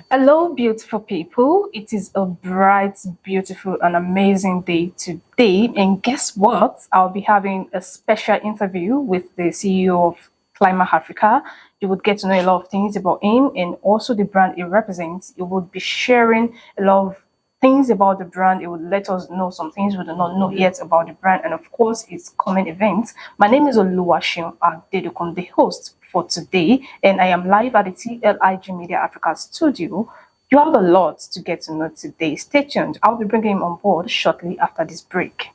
Hello, beautiful people. It is a bright, beautiful, and amazing day today. And guess what? I'll be having a special interview with the CEO of Clima Africa. You would get to know a lot of things about him and also the brand he represents. You would be sharing a lot of things about the brand. It would let us know some things we do not know yet about the brand, and of course, its coming events. My name is Oluwashim Adedokunle, the host for today, and I am live at the TLIG Media Africa studio. You have a lot to get to know today. Stay tuned. I'll be bringing him on board shortly after this break.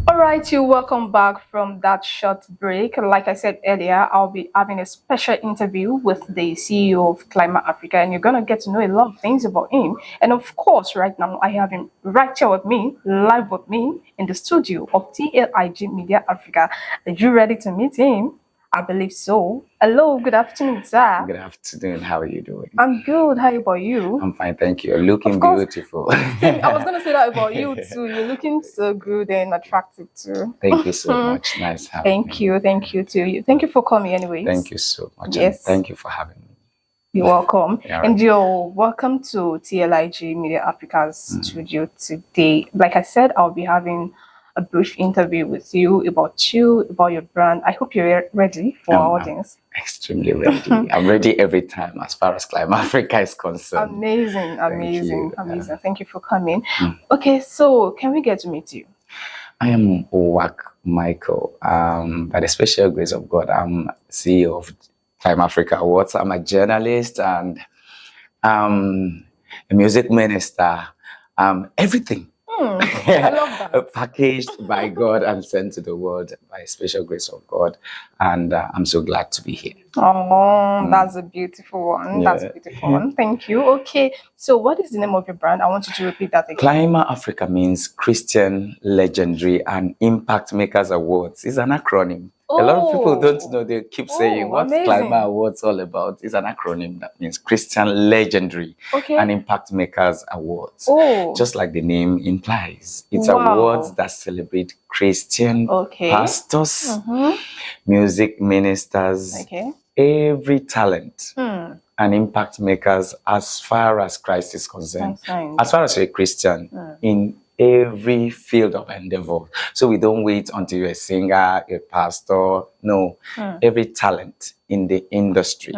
All right, you welcome back from that short break. Like I said earlier, I'll be having a special interview with the CEO of Clima Africa, and you're gonna get to know a lot of things about him. And of course, right now I have him right here with me, live with me in the studio of TLIG Media Africa. Are you ready to meet him? I believe so. Hello, good afternoon, sir. Good afternoon. How are you doing? I'm good. How about you? I'm fine, thank you. You're looking Of course. beautiful. I was gonna say that about you too. You're looking so good and attractive too. Thank you so much. Nice having Thank me. you. Thank you too. Thank you for coming anyways. Thank you so much. Yes. And thank you for having me. You're welcome. Yeah, And you're welcome to TLIG Media Africa's studio today. Like I said, I'll be having a brief interview with you, about your brand. I hope you're ready for our audience. Extremely ready. I'm ready every time as far as Clima Africa is concerned. Amazing. Thank Thank you for coming. Okay, so can we get to meet you? I am Owak Michael. By the special grace of God, I'm CEO of Clima Africa Awards. I'm a journalist and a music minister. Everything. I love that. Packaged by God and sent to the world by special grace of God. And I'm so glad to be here. Oh, that's a beautiful one. Yeah. That's a beautiful one. Thank you. Okay, so what is the name of your brand? I want you to repeat that again. Clima Africa means Christian Legendary and Impact Makers Awards. It's an acronym. A lot of people don't know. They keep saying, what's Clima Awards all about? It's an acronym that means Christian Legendary and Impact Makers Awards. Just like the name implies. It's awards that celebrate Christian pastors, music ministers, every talent and impact makers as far as Christ is concerned. As far as you're a Christian in every field of endeavor. So we don't wait until you're a singer, a pastor. No, every talent in the industry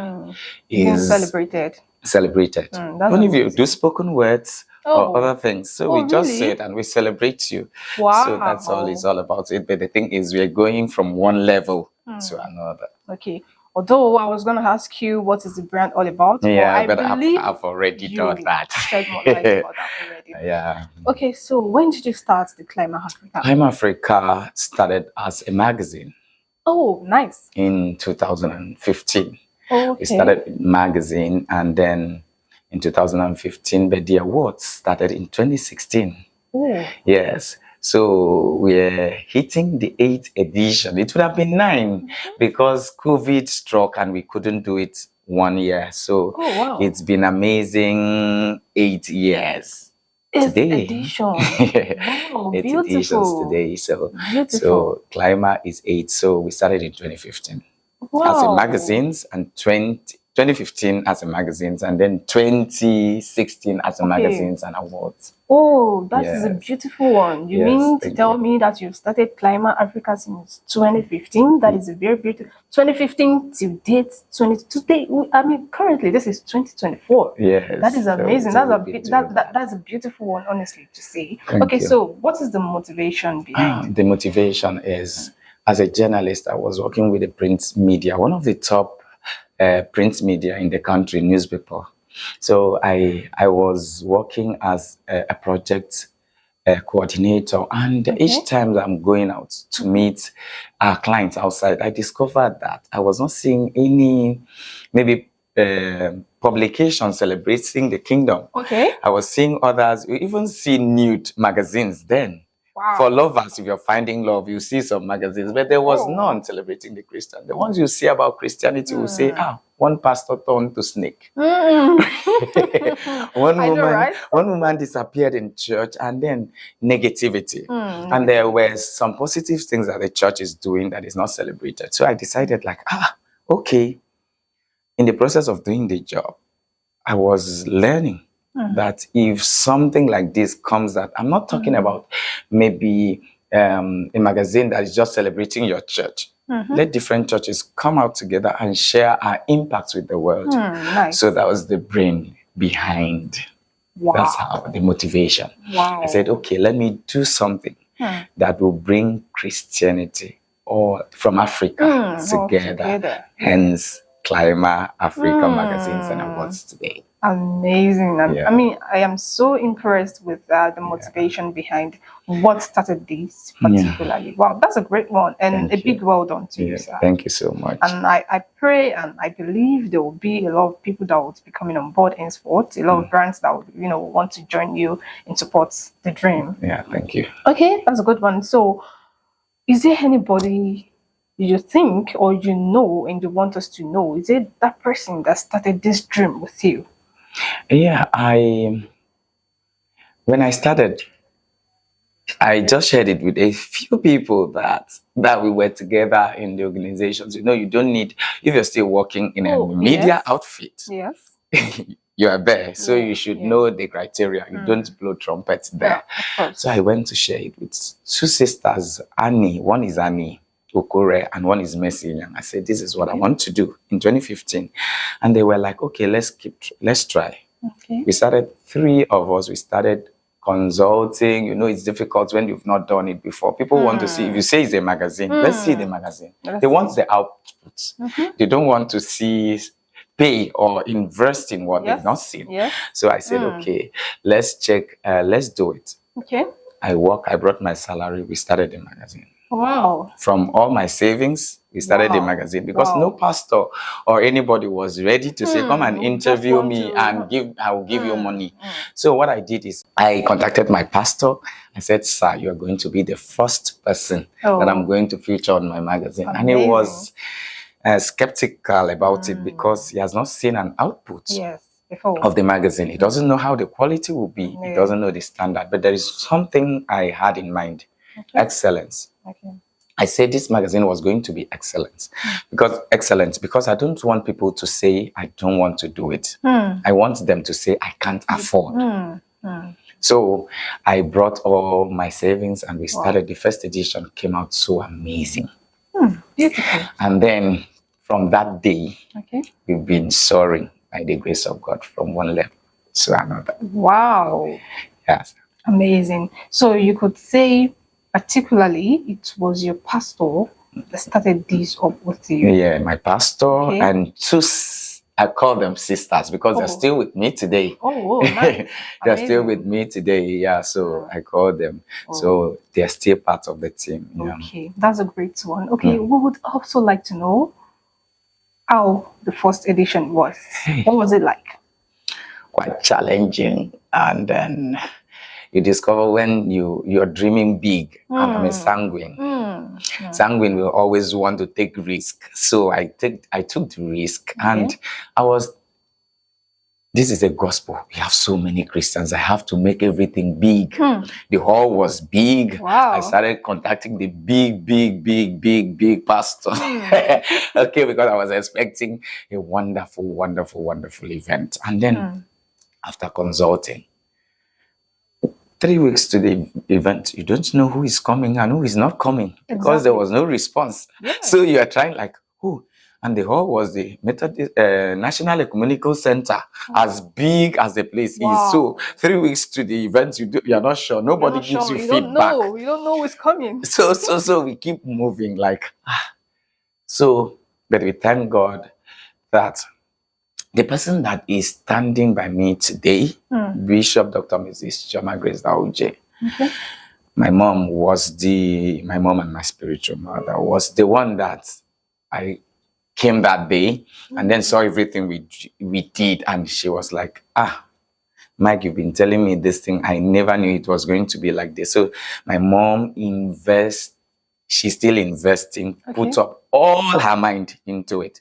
is celebrated. Even if you do spoken words or other things. So we just say it and we celebrate you. Wow. So that's all it's all about it. But the thing is, we're going from one level to another. Okay. Although I was going to ask you what is the brand all about, yeah, but I've already done that. Shed more light about that already. Yeah. Okay, so when did you start the Clima Africa? Clima Africa started as a magazine. Oh, nice. In 2015. We started a magazine, and then in 2015, but the awards started in 2016. Yes. So we're hitting the 8th edition. It would have been 9 because COVID struck and we couldn't do it 1 year. So it's been amazing 8 years. Today. Edition. Wow, 8 editions today. So Clima is 8. So we started in 2015 as a magazines, and 2015 as a magazines, and then 2016 as a magazines and awards. Oh, that is a beautiful one. You mean to tell me that you've started Clima Africa since 2015? That is a very beautiful. 2015 to date, today. I mean, currently this is 2024. Yes, that is amazing. That's a beautiful one, honestly, to say. Thank you. So what is the motivation behind? The motivation is, as a journalist, I was working with the print media, one of the top print media in the country, newspaper. So I was working as a project coordinator, and each time that I'm going out to meet our clients outside, I discovered that I was not seeing any publication celebrating the kingdom. I was seeing others. You even see nude magazines then. For lovers, if you're finding love, you see some magazines, but there was none celebrating the Christian. The ones you see about Christianity will say, one pastor turned to snake. One woman disappeared in church, and then negativity. And there were some positive things that the church is doing that is not celebrated. So I decided, like, okay, in the process of doing the job, I was learning that if something like this comes, that I'm not talking about maybe a magazine that is just celebrating your church. Let different churches come out together and share our impact with the world. Nice. So that was the brain behind. Wow. That's how the motivation. Wow. I said, okay, let me do something that will bring Christianity or from Africa together. Hence, Clima, Africa magazines and awards today. Amazing. I mean, I am so impressed with the motivation behind what started this particularly. Wow, that's a great one, and a big well done to you, sir. Thank you so much. And I pray and I believe there will be a lot of people that will be coming on board henceforth, a lot of brands that will, want to join you and support the dream. Yeah, thank you. Okay, that's a good one. So, is there anybody you think or and you want us to know? Is it that person that started this dream with you? Yeah, when I started, I just shared it with a few people that we were together in the organizations. You don't need, if you're still working in a media outfit, yes, you are there. So you should know the criteria. You don't blow trumpets there. So I went to share it with two sisters, Annie. One is Annie Okore and one is Mercy Young. I said, this is what I want to do in 2015. And they were like, okay, let's try. Okay. We started, 3 of us, we started consulting. It's difficult when you've not done it before. People want to see, if you say it's a magazine, let's see the magazine. They want the outputs. They don't want to see, pay or invest in what they've not seen. So I said, okay, let's check, let's do it. Okay. I brought my salary, we started the magazine. Wow. From all my savings, we started the magazine because no pastor or anybody was ready to say, come and interview me and I will give you money. So what I did is I contacted my pastor. I said, sir, you are going to be the first person that I'm going to feature on my magazine. Amazing. And he was skeptical about it because he has not seen an output of the magazine. He doesn't know how the quality will be. He doesn't know the standard. But there is something I had in mind. Excellence. Okay. I said this magazine was going to be excellence because I don't want people to say I don't want to do it. I want them to say I can't afford. So I brought all my savings and we started. The first edition came out so amazing. Beautiful. And then from that day, we've been soaring by the grace of God from one level to another. Wow. Yes. Amazing. So you could say particularly it was your pastor that started this up with you. Yeah, my pastor and 2, I call them sisters because they're still with me today. Nice. They're still with me today. Yeah, so I call them. So they're still part of the team. Okay, that's a great one. Okay, we would also like to know how the first edition was. What was it like? Quite challenging. And then you discover when you're dreaming big, and I'm a sanguine. Sanguine will always want to take risk. So I took the risk, and this is a gospel. We have so many Christians. I have to make everything big. The hall was big. Wow. I started contacting the big pastor. Okay, because I was expecting a wonderful event. And then after consulting, 3 weeks to the event, you don't know who is coming and who is not coming because there was no response. So you are trying like, who? And the hall was the National Ecumenical Center, as big as the place is. So 3 weeks to the event, you are not sure. Nobody gives you feedback. You don't know who's coming. So we keep moving like, So, but we thank God that the person that is standing by me today, Bishop Dr. Mrs. Choma Grace Dauje, my mom and my spiritual mother was the one that I came that day and then saw everything we did, and she was like, Mike, you've been telling me this thing. I never knew it was going to be like this. So my mom she's still investing, put up all her mind into it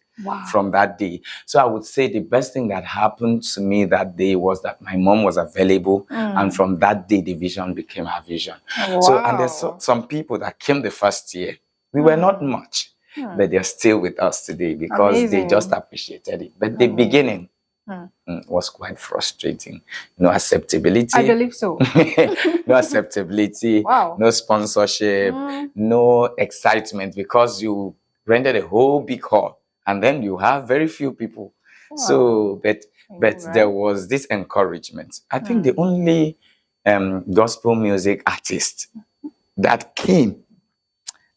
from that day. So I would say the best thing that happened to me that day was that my mom was available. And from that day, the vision became her vision. So, and there's some people that came the first year. We were not much, but they're still with us today because they just appreciated it. But the beginning, was quite frustrating. No acceptability. I believe so. No acceptability. Wow. No sponsorship. No excitement, because you rented a whole big hall and then you have very few people. Wow. So, but there was this encouragement. I think the only gospel music artist that came,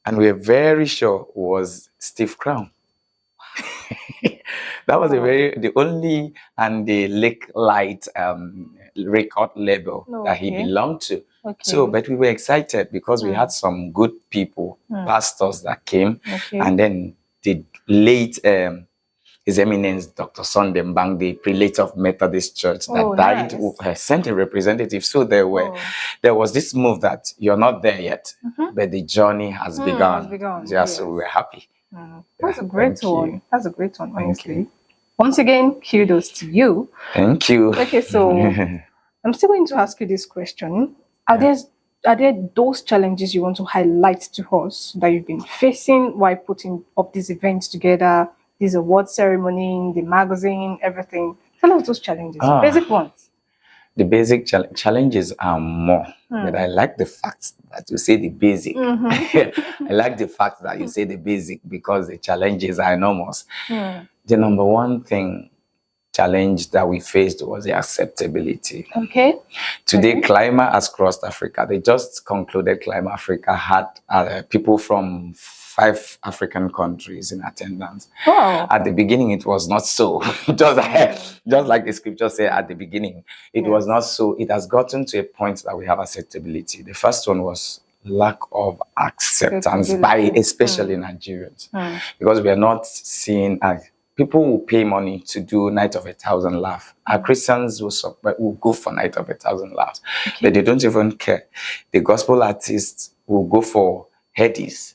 and we're very sure, was Steve Crown. That was the only and the Lake Light record label that he belonged to. So, but we were excited because we had some good people, pastors that came, and then the late His Eminence Dr. Sunday Mbang, the prelate of Methodist Church, that died, sent a representative. So there was this move that you're not there yet, but the journey has begun. Yes. So we're happy. That's a great one. That's a great one, honestly. Once again, kudos to you. Thank you. Okay, so I'm still going to ask you this question. Are there those challenges you want to highlight to us that you've been facing while putting up these events together, this award ceremony, the magazine, everything? Tell us those challenges, basic ones. The basic challenges are more, but I like the fact that you say the basic. I like the fact that you say the basic because the challenges are enormous. The number one challenge that we faced was the acceptability. Okay. Today, Clima has crossed Africa. They just concluded Clima Africa had people from 5 African countries in attendance. Wow. At the beginning, it was not so. just like the scripture said at the beginning, it was not so. It has gotten to a point that we have acceptability. The first one was lack of acceptance by especially Nigerians, because we are not seeing people will pay money to do Night of 1,000 Laughs. Our Christians will go for Night of 1,000 Laughs, but they don't even care. The gospel artists will go for headies,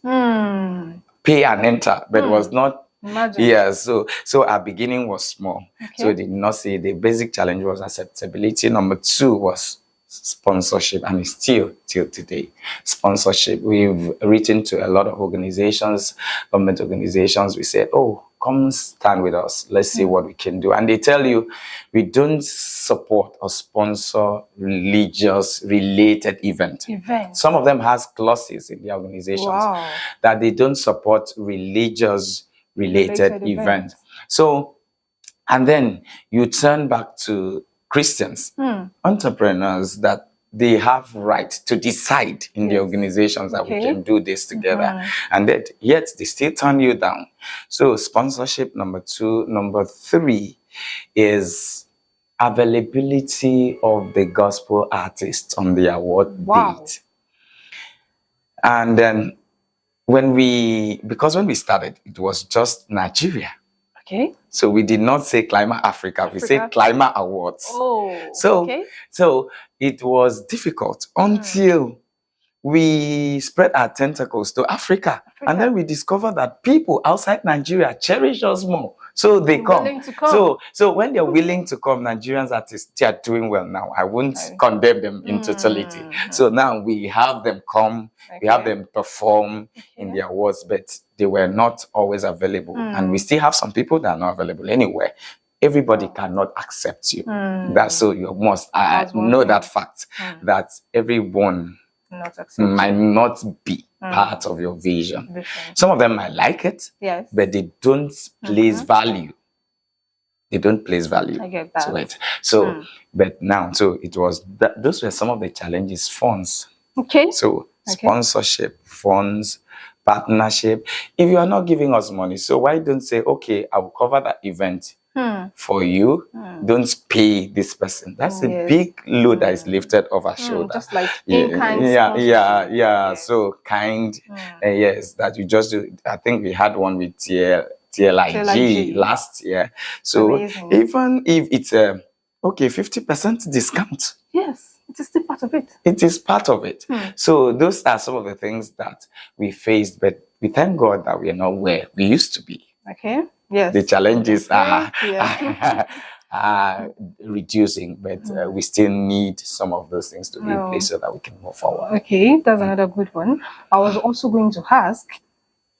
pay and enter, but it was not. Imagine. Yeah, so our beginning was small. So we did not see. The basic challenge was acceptability. Number 2 was sponsorship, and it's still till today. Sponsorship. We've written to a lot of organizations, government organizations. We said, oh, come stand with us. Let's see what we can do. And they tell you, we don't support or sponsor religious related events. Some of them has clauses in the organizations that they don't support religious related events. So, and then you turn back to Christians, entrepreneurs, that they have right to decide in the organizations that we can do this together. And that yet they still turn you down. So sponsorship, number 2. Number 3 is availability of the gospel artists on the award date. And then when we started, it was just Nigeria. Okay. So we did not say Clima Africa. We said Clima Awards. Oh, so it was difficult until we spread our tentacles to Africa. And then we discovered that people outside Nigeria cherish us more. So they come. So when they're willing to come, Nigerians artists, they are doing well now. I won't condemn them in totality. So now we have them come, we have them perform in the awards, but they were not always available. And we still have some people that are not available anywhere. Everybody cannot accept you. That's so you must know that fact, that everyone might not be part of your vision. Some of them might like it, but they don't place value. They don't place value to it. So, but now, so it was those were some of the challenges. Funds. So sponsorship, funds, partnership. If you are not giving us money, so why don't say, okay, I will cover that event for you. Don't pay this person. That's a big load that is lifted off our shoulder. Just like in-kind So kind, yes, that you just do. I think we had one with TLIG last year. So even if it's 50% discount. Yes, it is still part of it. It is part of it. So those are some of the things that we faced, but we thank God that we are not where we used to be. Okay. Yes. The challenges are reducing, but we still need some of those things to be in place so that we can move forward. Okay, that's another good one. I was also going to ask,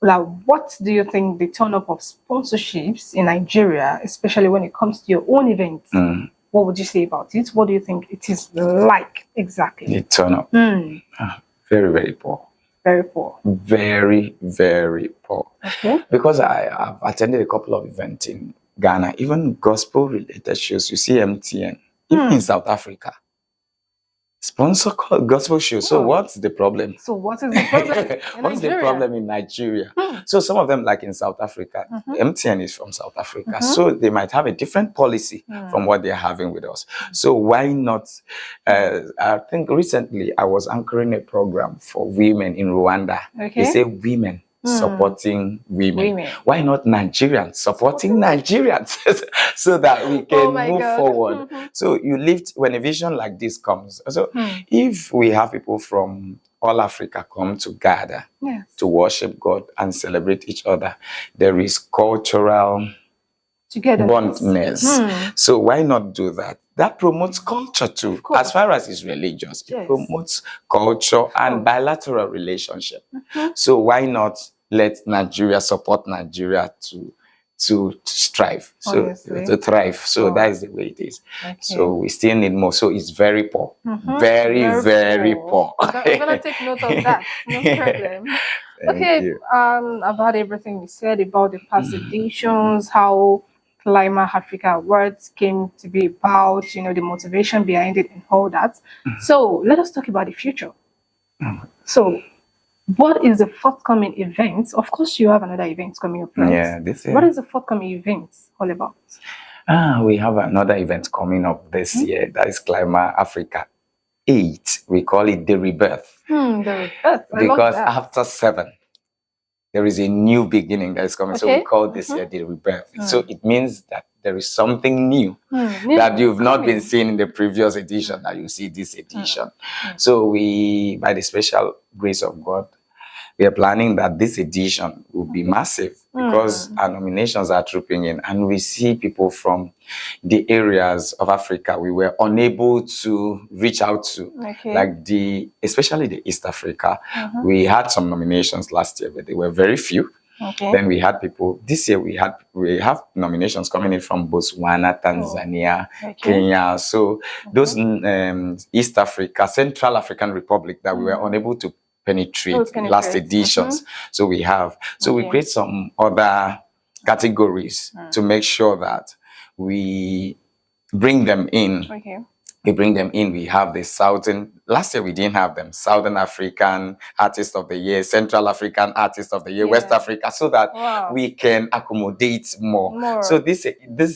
Now, what do you think the turn up of sponsorships in Nigeria, especially when it comes to your own events? What would you say about it? What do you think it is like exactly? The turn up. Very, very poor. Very poor. Very, very poor. Okay. Because I've attended a couple of events in Ghana, even gospel related shows. You see MTN, even in South Africa. Sponsor gospel shows. So what's the problem? So what is the problem? What's the problem in Nigeria? So some of them, like in South Africa, MTN is from South Africa. So they might have a different policy from what they're having with us. So why not? I think recently I was anchoring a program for women in Rwanda. Okay. They say women supporting women. Why not Nigerians supporting Nigerians so that we can move forward? So you lift when a vision like this comes. So if we have people from all Africa come to gather to worship God and celebrate each other, there is cultural bondness. So why not do that? That promotes culture too. As far as it's religious, it promotes culture and bilateral relationship. So why not let Nigeria support Nigeria to strive, so to thrive? So that is the way it is. So we still need more. So it's very poor, very poor. I'm gonna take note of that. No problem. Okay. I've heard everything you said about the past editions, how Clima Africa Awards came to be about, the motivation behind it and all that. So let us talk about the future. So what is the forthcoming event? Of course, you have another event coming up, right? Yeah, this year. What is the forthcoming event all about? We have another event coming up this year. That is Clima Africa 8. We call it the rebirth. The rebirth. Because after 7, there is a new beginning that is coming. So we call this year the rebirth. So it means that there is something new that you've not been seeing in the previous edition that you see this edition. So we, by the special grace of God, we are planning that this edition will be massive because our nominations are trooping in and we see people from the areas of Africa we were unable to reach out to, like especially the East Africa. We had some nominations last year, but they were very few. Then we had people this year. We have nominations coming in from Botswana, Tanzania, Kenya. So those East Africa, Central African Republic that we were unable to penetrate last editions. So we have. So we create some other categories to make sure that we bring them in. We bring them in. We have the last year we didn't have them. Southern African Artist of the Year, Central African Artist of the Year, West Africa, so that we can accommodate more. So this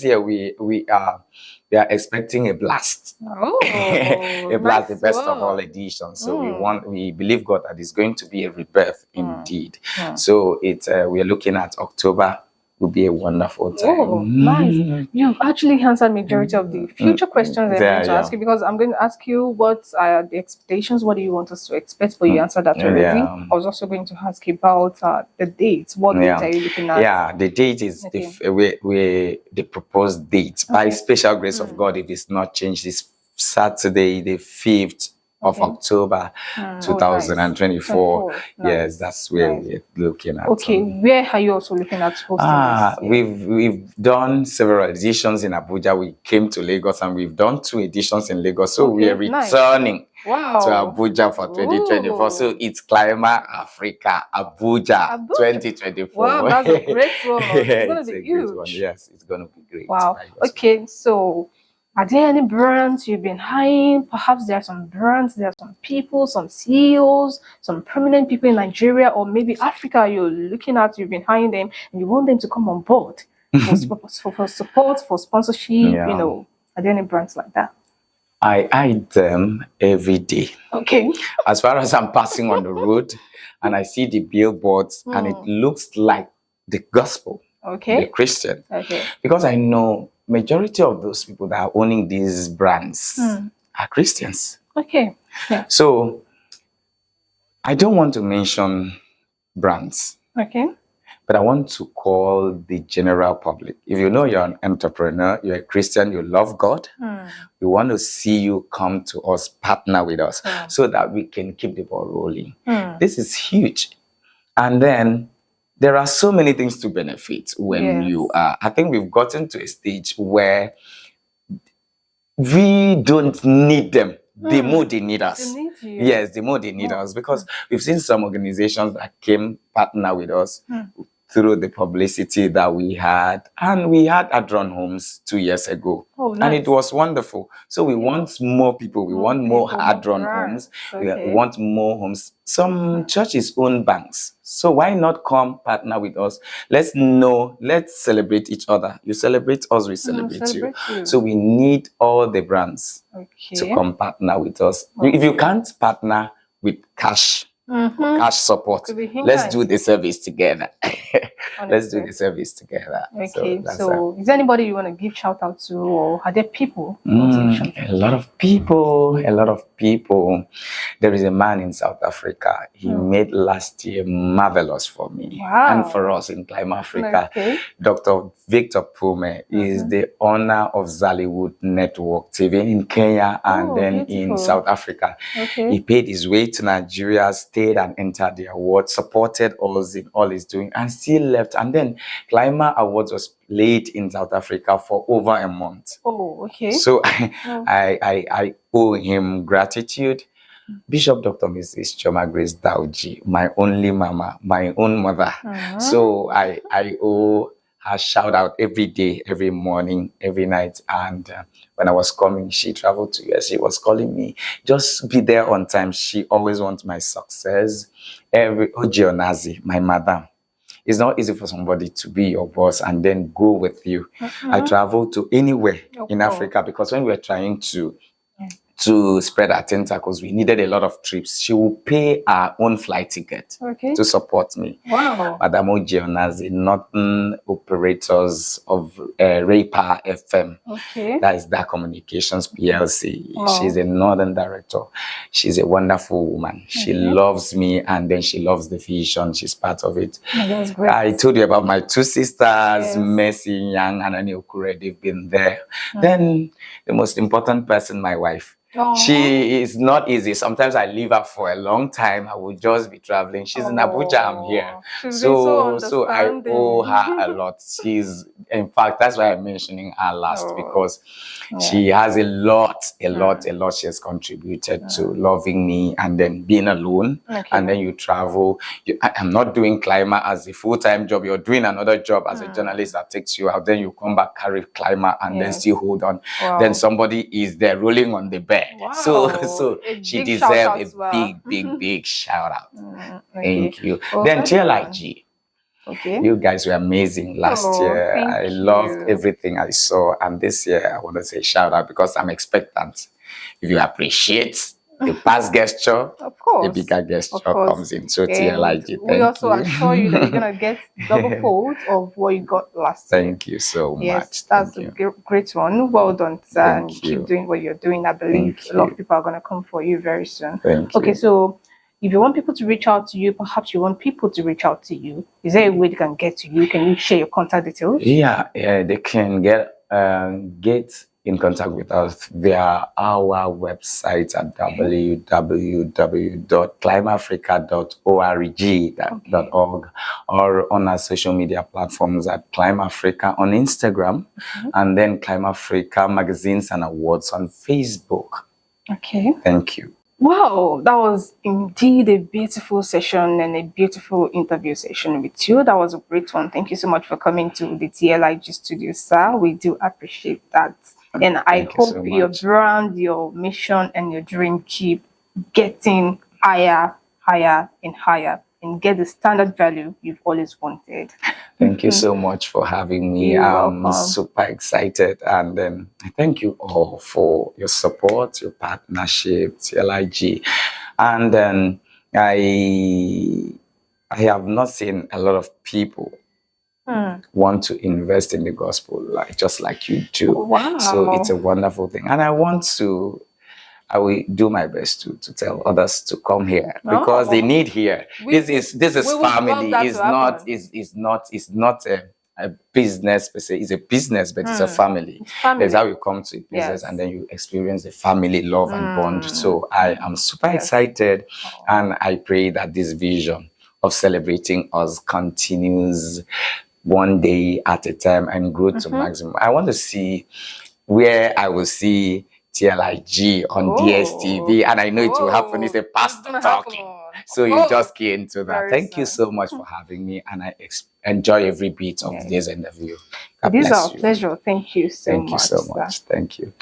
year we are expecting a blast. A blast, the best of all editions. So we believe God that it's going to be a rebirth indeed. So we are looking at October. Will be a wonderful time. Oh, nice. You've actually answered majority of the future questions I'm going to ask you, because I'm going to ask you what are the expectations, what do you want us to expect, but you answered that already. I was also going to ask you about the dates. What date are you looking at? Yeah, the date is the proposed date. By special grace of God, if it's not changed, it's Saturday, the 5th of October 2024. Nice. Yes, that's where we're looking at. Where are you also looking at hosting this? We've done several editions in Abuja. We came to Lagos and we've done 2 editions in Lagos. So we are returning to Abuja for 2024. So it's Clima Africa Abuja 2024. Wow, that's a great one. It's going to be huge. Yes, it's going to be great. Wow. Okay, so are there any brands you've been hiring? Perhaps there are some brands, there are some people, some CEOs, some prominent people in Nigeria or maybe Africa you're looking at, you've been hiring them and you want them to come on board for support, for sponsorship, Are there any brands like that? I hide them every day. Okay. As far as I'm passing on the road and I see the billboards and it looks like the gospel, the Christian. Because I know majority of those people that are owning these brands are Christians. So I don't want to mention brands. But I want to call the general public. If you know you're an entrepreneur, you're a Christian, you love God, we want to see you come to us, partner with us, so that we can keep the ball rolling. This is huge. And then there are so many things to benefit when you are. I think we've gotten to a stage where we don't need them. The more they need us. They need you. Yes, the more they need us, because we've seen some organizations that came partner with us through the publicity that we had. And we had Adron Homes 2 years ago. Oh, nice. And it was wonderful. So we want more people. We want more Adron Homes. Okay. We want more homes. Some churches own banks. So why not come partner with us? Let's celebrate each other. You celebrate us, we celebrate you. So we need all the brands to come partner with us. If you can't partner with cash support, let's do the service together. Let's do the service together. Okay, so is there anybody you want to give shout out to, or are there people? A lot of people. There is a man in South Africa. He made last year marvelous for me and for us in Clima Africa. Dr. Victor Pume is the owner of Zollywood Network TV in Kenya and then in South Africa. He paid his way to Nigeria, stayed and entered the award, supported us in all he's doing, and still left. And then Clima Awards was played in South Africa for over a month. So I owe him gratitude. Bishop Dr. Mrs. Choma Grace Dauji, my only mama, my own mother. So I owe her shout out every day, every morning, every night. And when I was coming, she traveled to US. She was calling me, just be there on time. She always wants my success. Oji my madam. It's not easy for somebody to be your boss and then go with you. I traveled to anywhere in Africa, because when we were trying to spread our tentacles, we needed a lot of trips. She will pay our own flight ticket to support me. Madam Oji Northern Operators of Raypa FM. That is that Communications PLC. She's a Northern director. She's a wonderful woman. She loves me, and then she loves the vision. She's part of it. That's great. I told you about my two sisters, Mercy Yang and Annie Okure. They've been there. Then the most important person, my wife. She is not easy. Sometimes I leave her for a long time. I will just be traveling. She's in Abuja, I'm here. So I owe her a lot. In fact, that's why I'm mentioning her last, because she has a lot she has contributed to loving me and then being alone. And then you travel. I'm not doing Clima as a full-time job. You're doing another job as a journalist that takes you out. Then you come back, carry Clima, and then still hold on. Then somebody is there rolling on the bed. So she deserves a big shout out. Thank you. Then TLIG. You guys were amazing last year. I loved everything I saw, and this year I want to say shout out, because I'm expectant. If you appreciate the past gesture, of course, a bigger gesture comes in. So TLIG, we also assure you that you're gonna get double fold of what you got last year. Thank you so much. That's a great one. Well done, sir. And keep doing what you're doing. I believe a lot of people are gonna come for you very soon. Okay, so if you want people to reach out to you, perhaps you want people to reach out to you, is there a way they can get to you? Can you share your contact details? Yeah, they can get in contact with us via our website at www.climafrica.org or on our social media platforms at Clima Africa on Instagram, and then Clima Africa Magazines and Awards on Facebook. Thank you. Wow, that was indeed a beautiful session and a beautiful interview session with you. That was a great one. Thank you so much for coming to the TLIG studio, sir. We do appreciate that. And I hope your brand, your mission, and your dream keep getting higher, and higher, and get the standard value you've always wanted. Thank you so much for having me. I'm super excited, and I thank you all for your support, your partnership, TLIG. And I have not seen a lot of people want to invest in the gospel just like you do. Wow. So it's a wonderful thing, and I will do my best to tell others to come here, because they need here. This is family. It's not a business per se. It's a business, but it's a family. That's how you come to a business, and then you experience the family love and bond. So I am super excited, and I pray that this vision of celebrating us continues one day at a time and grow to maximum. I want to see where I will see TLIG on DSTV, and I know it will happen. It's a pastor talking. So you just key into that. Thank you so much for having me, and I enjoy every bit of this interview. It is our pleasure. Thank you so much. Thank you so much. Thank you.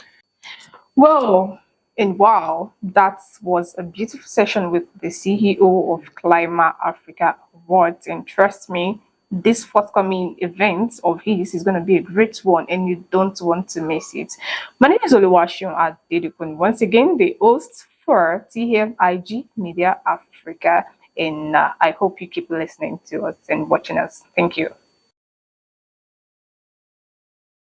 Well, and wow, that was a beautiful session with the CEO of Clima Africa Awards. And trust me, this forthcoming event of his is going to be a great one, and you don't want to miss it. My name is Oluwashun Adedukun. Once again, the host for TMIG Media Africa. And I hope you keep listening to us and watching us. Thank you.